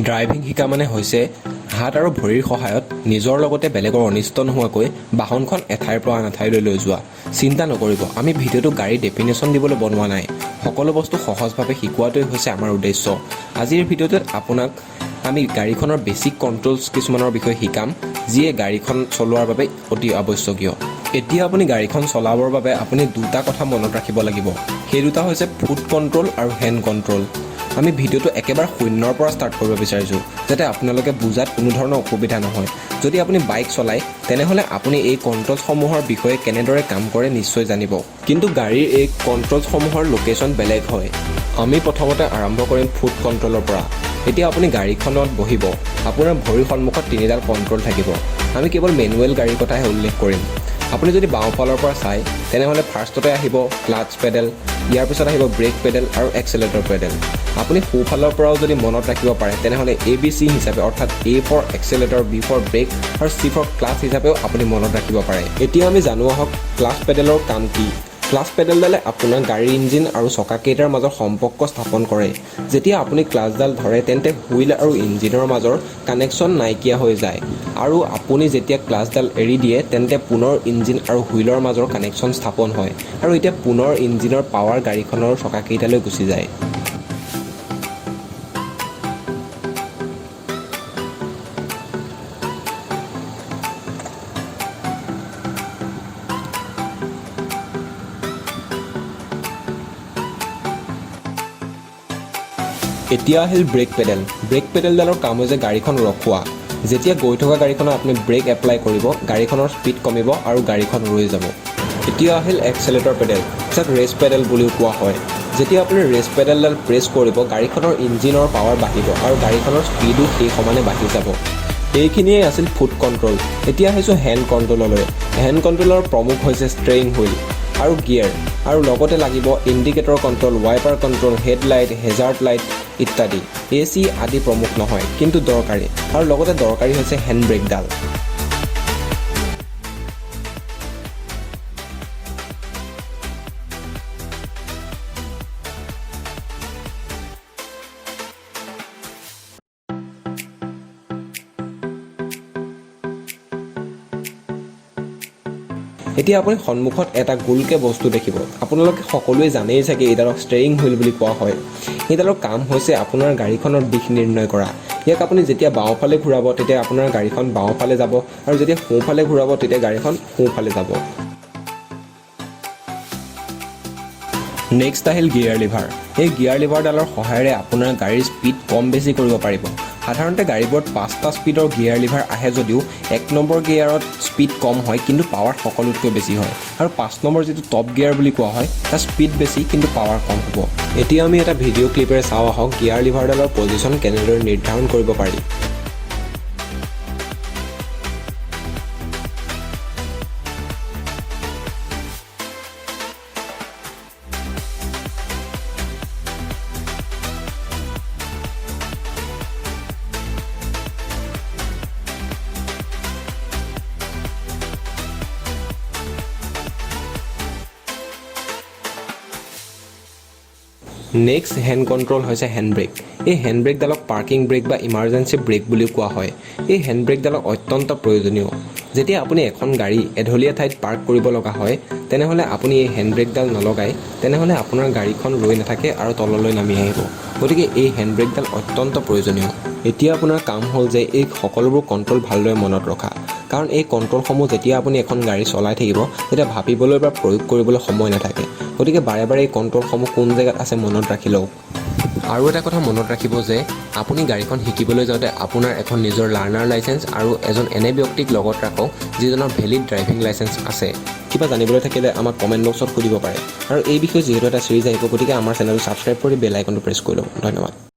Driving শিকা মানে হৈছে হাত আৰু ভৰিৰ সহায়ত নিজৰ লগতে বেলেগৰ অনিষ্ট নোহোৱাকৈ বাহনখন এঠাইৰ পৰা আন এঠাইলৈ লৈ যোৱা। চিন্তা নকৰিব, আমি ভিডিঅ'টো গাড়ীৰ ডেফিনেশ্যন দিবলৈ বনোৱা নাই। সকলো বস্তু সহজভাৱে শিকোৱাটোৱে হৈছে আমাৰ উদ্দেশ্য। আজিৰ ভিডিঅ'টোত আপোনাক আমি গাড়ীখনৰ বেছিক কণ্ট্ৰলছ কিছুমানৰ বিষয়ে শিকাম, যিয়ে গাড়ীখন চলোৱাৰ বাবে অতি আৱশ্যকীয়। এতিয়া আপুনি গাড়ীখন চলাবৰ বাবে আপুনি দুটা কথা মনত ৰাখিব লাগিব। সেই দুটা হৈছে ফুট কণ্ট্ৰল আৰু হেণ্ড কণ্ট্ৰল। আমি ভিডিঅ'টো একেবাৰে শূন্যৰ পৰা ষ্টাৰ্ট কৰিব বিচাৰিছোঁ, যাতে আপোনালোকে বুজাত কোনো ধৰণৰ অসুবিধা নহয়। যদি আপুনি বাইক চলায়, তেনেহ'লে আপুনি এই কণ্ট্ৰলছসমূহৰ বিষয়ে কেনেদৰে কাম কৰে নিশ্চয় জানিব। কিন্তু গাড়ীৰ এই কণ্ট্ৰলছসমূহৰ লোকেশ্যন বেলেগ হয়। আমি প্ৰথমতে আৰম্ভ কৰিম ফুট কণ্ট্ৰলৰ পৰা। এতিয়া আপুনি গাড়ীখনত বহিব, আপোনাৰ ভৰিৰ সন্মুখত তিনিডাল কণ্ট্ৰল থাকিব। আমি কেৱল মেনুৱেল গাড়ীৰ কথাহে উল্লেখ কৰিম। আপুনি যদি বাওঁফালৰ পৰা চায়, তেনেহ'লে ফাৰ্ষ্টতে আহিব ক্লাটছ পেডেল, ইয়াৰ পিছত আহিব ব্ৰেক পেডেল আৰু এক্সেলেটৰ পেডেল। আপুনি সোঁফালৰ পৰাও যদি মনত ৰাখিব পাৰে, তেনেহ'লে ABC হিচাপে অৰ্থাৎ A for accelerator, B for brake আৰু C ফৰ ক্লাটছ হিচাপেও আপুনি মনত ৰাখিব পাৰে। এতিয়া আমি জানো আহক ক্লাটছ পেডেলৰ কাম কি। ক্লাটছ পেডেলডালে আপোনাৰ গাড়ীৰ ইঞ্জিন আৰু চকাকেইটাৰ মাজত সম্পৰ্ক স্থাপন কৰে। যেতিয়া আপুনি ক্লাটছডাল ধৰে, তেন্তে হুইল আৰু ইঞ্জিনৰ মাজৰ কানেকশ্যন নাইকিয়া হৈ যায়, আৰু আপুনি যেতিয়া ক্লাটছডাল এৰি দিয়ে, তেন্তে পুনৰ ইঞ্জিন আৰু হুইলৰ মাজৰ কানেকশ্যন স্থাপন হয়, আৰু এতিয়া পুনৰ ইঞ্জিনৰ পাৱাৰ গাড়ীখনৰ চকাকেইটালৈ গুচি যায়। এতিয়া আহিল ব্ৰেক পেডেল। ব্ৰেক পেডেলডালৰ কাম হৈছে গাড়ীখন ৰখোৱা। যেতিয়া গৈ থকা গাড়ীখনত আপুনি ব্ৰেক এপ্লাই কৰিব, গাড়ীখনৰ স্পীড কমিব আৰু গাড়ীখন ৰৈ যাব। এতিয়া আহিল এক্সেলেটৰ পেডেল, যাক ৰেচ পেডেল বুলিও কোৱা হয়। যেতিয়া আপুনি ৰেচ পেডেলডাল প্ৰেছ কৰিব, গাড়ীখনৰ ইঞ্জিনৰ পাৱাৰ বাঢ়িব আৰু গাড়ীখনৰ স্পীডো সেই সমানে বাঢ়ি যাব। এইখিনিয়ে আছিল ফুট কণ্ট্ৰল। এতিয়া আহিছোঁ হেণ্ড কণ্ট্ৰললৈ। হেণ্ড কণ্ট্ৰলৰ প্ৰমুখ হৈছে ষ্টেৰিং হুইল আৰু গিয়াৰ, আৰু লগতে লাগিব indicator control, wiper control, headlight, hazard light ইত্যাদি। AC আদি প্ৰমুখ নহয়, কিন্তু দৰকাৰী। আৰু লগতে দৰকাৰী হৈছে হেণ্ড ব্ৰেকডাল। এতিয়া আপুনি সন্মুখত এটা গোলকে বস্তু দেখিব। আপোনালোকে সকলোৱে জানেই চাগে এইডালক ষ্টেৰিং হুইল বুলি কোৱা হয়। এইডালৰ কাম হৈছে আপোনাৰ গাড়ীখনৰ দিশ নিৰ্ণয় কৰা। ইয়াক আপুনি যেতিয়া বাওঁফালে ঘূৰাব, তেতিয়া আপোনাৰ গাড়ীখন বাওঁফালে যাব, আৰু যেতিয়া সোঁফালে ঘূৰাব, তেতিয়া গাড়ীখন সোঁফালে যাব। নেক্সট আহিল গিয়াৰ লিভাৰ। এই গিয়াৰ লিভাৰডালৰ সহায়েৰে আপোনাৰ গাড়ীৰ স্পীড কম বেছি কৰিব পাৰিব। সাধাৰণতে গাড়ীবোৰত 5টা স্পীডৰ গিয়াৰ লিভাৰ আহে যদিও 1 নম্বৰ গিয়াৰত স্পীড কম হয়, কিন্তু পাৱাৰ সকলোতকৈ বেছি হয়। আৰু 5 নম্বৰ যিটো টপ গিয়াৰ বুলি কোৱা হয়, তাৰ স্পীড বেছি কিন্তু পাৱাৰ কম হ'ব। এতিয়া আমি এটা ভিডিঅ' ক্লিপেৰে চাওঁ আহক গিয়াৰ লিভাৰডালৰ পজিশ্যন কেনেদৰে নিৰ্ধাৰণ কৰিব পাৰি। নেক্সট হেণ্ড কণ্ট্ৰল হৈছে হেণ্ড ব্ৰেক। এই হেণ্ড ব্ৰেকডালক পাৰ্কিং ব্ৰেক বা ইমাৰ্জেঞ্চি ব্ৰেক বুলিও কোৱা হয়। এই হেণ্ড ব্ৰেকডালক অত্যন্ত প্ৰয়োজনীয়। যেতিয়া আপুনি এখন গাড়ী এঢলীয়া ঠাইত পাৰ্ক কৰিব লগা হয়, তেনেহ'লে আপুনি এই হেণ্ড ব্ৰেকডাল নলগায়, তেনেহ'লে আপোনাৰ গাড়ীখন ৰৈ নাথাকে আৰু তললৈ নামি আহিব। গতিকে এই হেণ্ড ব্ৰেকডাল অত্যন্ত প্ৰয়োজনীয়। এতিয়া আপোনাৰ কাম হ'ল যে এই সকলোবোৰ কণ্ট্ৰল ভালদৰে মনত ৰখা, কাৰণ এই কণ্ট্ৰলসমূহ যেতিয়া আপুনি এখন গাড়ী চলাই থাকিব, তেতিয়া ভাবিবলৈ বা প্ৰয়োগ কৰিবলৈ সময় নাথাকে। গতিকে বাৰে বাৰে এই কণ্ট্ৰলসমূহ কোন জেগাত আছে মনত ৰাখি লওক। আৰু এটা কথা মনত ৰাখিব যে আপুনি গাড়ীখন শিকিবলৈ যাওঁতে আপোনাৰ এখন নিজৰ লাৰ্ণাৰ লাইচেন্স আৰু এজন এনে ব্যক্তিক লগত ৰাখক যিজনৰ ভেলিড ড্ৰাইভিং লাইচেন্স আছে। কিবা জানিবলৈ থাকিলে আমাক কমেণ্ট বক্সত সুধিব পাৰে। আৰু এই বিষয়ে যিহেতু এটা চিৰিজ আহিব, গতিকে আমাৰ চেনেলটো ছাবস্ক্ৰাইব কৰি বেল আইকনটো প্ৰেছ কৰি লওক। ধন্যবাদ।